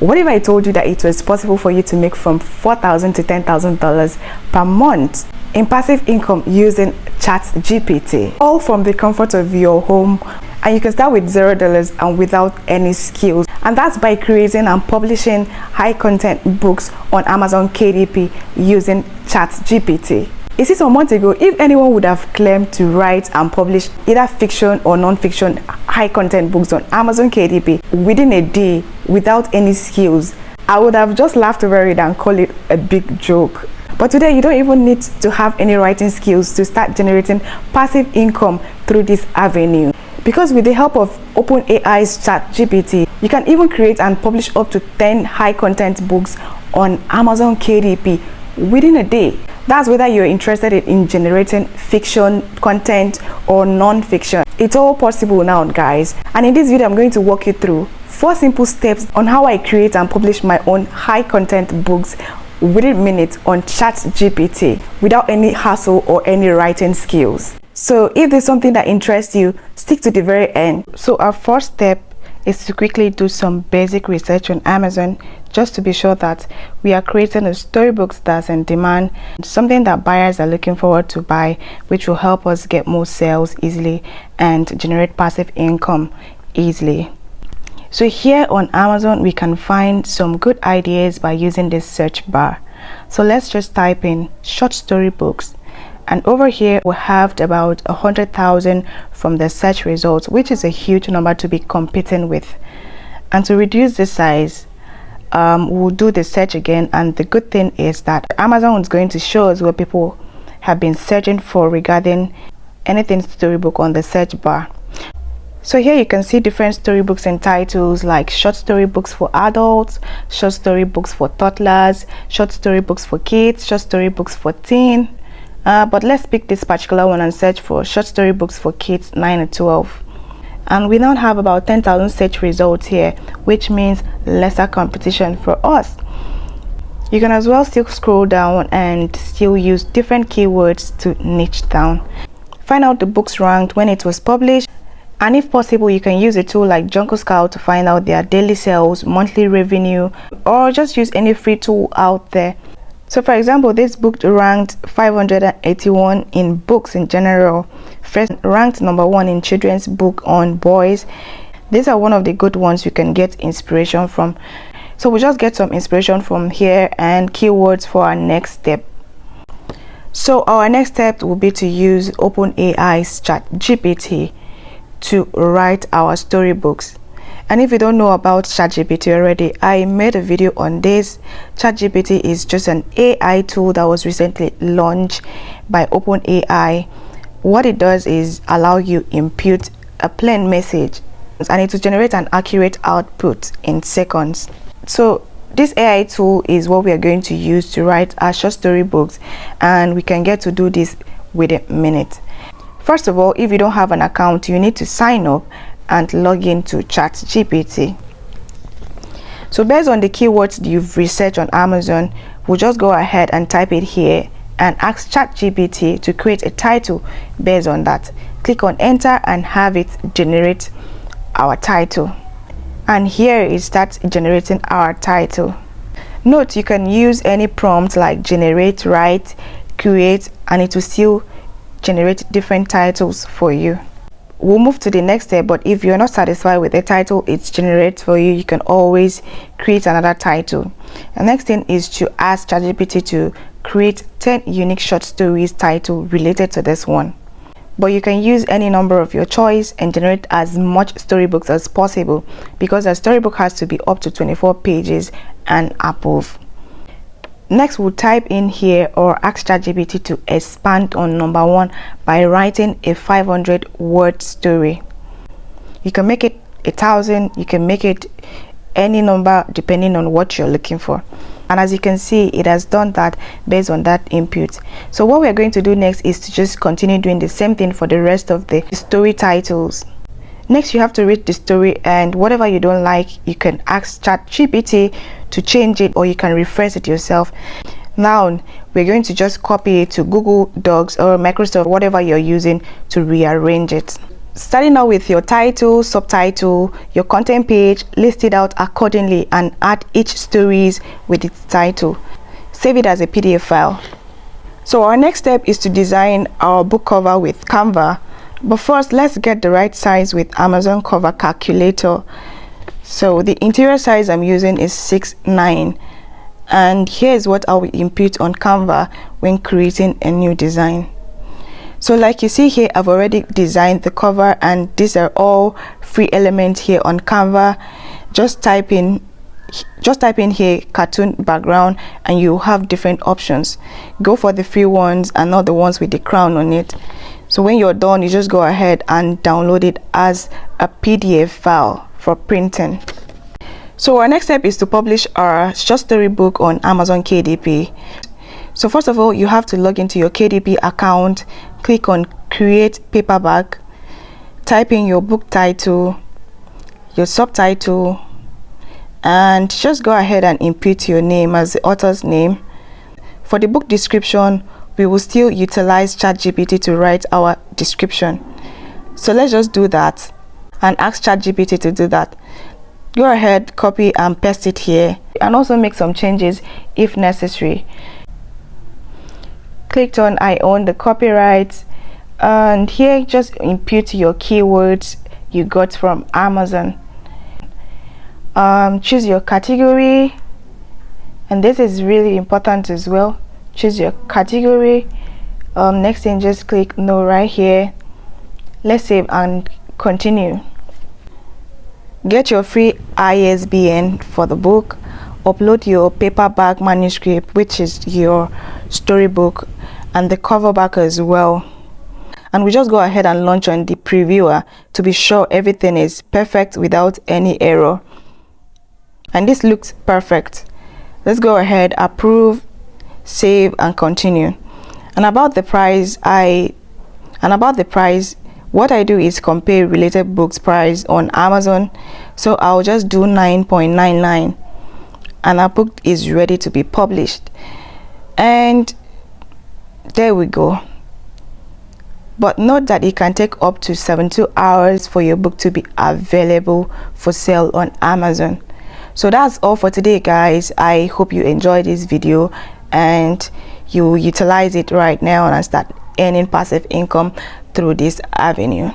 What if I told you that it was possible for you to make from $4,000 to $10,000 per month in passive income using Chatgpt, all from the comfort of your home? And you can start with $0 and without any skills, and that's by creating and publishing high content books on Amazon KDP using Chatgpt. You see, some months ago, if anyone would have claimed to write and publish either fiction or non-fiction high content books on Amazon KDP within a day without any skills, I would have just laughed over it and called it a big joke. But today, you don't even need to have any writing skills to start generating passive income through this avenue. Because with the help of OpenAI's Chatgpt, you can even create and publish up to 10 high content books on Amazon KDP within a day. That's whether you're interested in generating fiction content or non-fiction. It's all possible now, guys. And in this video, I'm going to walk you through 4 simple steps on how I create and publish my own high content books within minutes on Chatgpt without any hassle or any writing skills. So if there's something that interests you, stick to the very end. So our first step is to quickly do some basic research on Amazon, just to be sure that we are creating a storybook that's in demand, something that buyers are looking forward to buy, which will help us get more sales easily and generate passive income easily. So here on Amazon, we can find some good ideas by using this search bar. So let's just type in short story books. And over here we have about 100,000 from the search results, which is a huge number to be competing with. And to reduce the size, we'll do the search again. And the good thing is that Amazon is going to show us what people have been searching for regarding anything storybook on the search bar. So here you can see different storybooks and titles like short story books for adults, short story books for toddlers, short story books for kids, short story books for teen. But let's pick this particular one and search for short story books for kids 9 and 12. And we now have about 10,000 search results here, which means lesser competition for us. You can as well still scroll down and still use different keywords to niche down. Find out the books ranked when it was published. And if possible, you can use a tool like Jungle Scout to find out their daily sales, monthly revenue, or just use any free tool out there. So for example, this book ranked 581 in books in general. First, ranked number 1 in children's book on boys. These are one of the good ones you can get inspiration from. So we'll just get some inspiration from here and keywords for our next step. So our next step will be to use OpenAI's Chatgpt to write our storybooks. And if you don't know about Chatgpt already, I made a video on this. Chatgpt is just an AI tool that was recently launched by OpenAI. What it does is allow you input a plain message and it will generate an accurate output in seconds. So this AI tool is what we are going to use to write our short story books, and we can get to do this within a minute. First of all, if you don't have an account, you need to sign up and log into Chatgpt. So based on the keywords you've researched on Amazon, we'll just go ahead and type it here and ask Chatgpt to create a title based on that. Click on enter and have it generate our title. And here it starts generating our title. Note, you can use any prompt like generate, write, create, and it will still generate different titles for you. We'll move to the next step, but if you're not satisfied with the title it generates for you, you can always create another title. The next thing is to ask Chatgpt to create 10 unique short stories title related to this one. But you can use any number of your choice and generate as much storybooks as possible, because a storybook has to be up to 24 pages and above. Next, we'll type in here or ask Chatgpt to expand on number 1 by writing a 500-word story. You can make it 1,000, you can make it any number depending on what you're looking for. And as you can see, it has done that based on that input. So what we're going to do next is to just continue doing the same thing for the rest of the story titles. Next, you have to read the story, and whatever you don't like, you can ask Chatgpt to change it, or you can rephrase it yourself. Now, we're going to just copy it to Google Docs or Microsoft, whatever you're using, to rearrange it. starting out with your title, subtitle, your content page, list it out accordingly and add each stories with its title. Save it as a PDF file. So our next step is to design our book cover with Canva. But first, let's get the right size with Amazon Cover Calculator. So the interior size I'm using is 6'9", and here's what I will input on Canva when creating a new design. So like you see here, I've already designed the cover, and these are all free elements here on Canva. Just type in here cartoon background and you have different options. Go for the free ones and not the ones with the crown on it. So when you're done, you just go ahead and download it as a PDF file for printing. So our next step is to publish our short story book on Amazon KDP. So first of all, you have to log into your KDP account, click on create paperback, type in your book title, your subtitle, and just go ahead and input your name as the author's name. For the book description, we will still utilize Chatgpt to write our description. So let's just do that and ask Chatgpt to do that. Go ahead, copy and paste it here, and also make some changes if necessary. Click on I own the copyright, and here just input your keywords you got from Amazon. Choose your category, and this is really important as well. Choose your category. Next thing, just click no right here. Let's save and continue. Get your free ISBN for the book. Upload your paperback manuscript, which is your storybook, and the cover back as well. And we just go ahead and launch on the previewer to be sure everything is perfect without any error. And this looks perfect. Let's go ahead, approve, save and continue. And about the price, what I do is compare related books price on Amazon. So I'll just do 9.99 and our book is ready to be published. And there we go. But note that it can take up to 72 hours for your book to be available for sale on Amazon. So that's all for today, guys. I hope you enjoyed this video and you utilize it right now and start earning passive income through this avenue.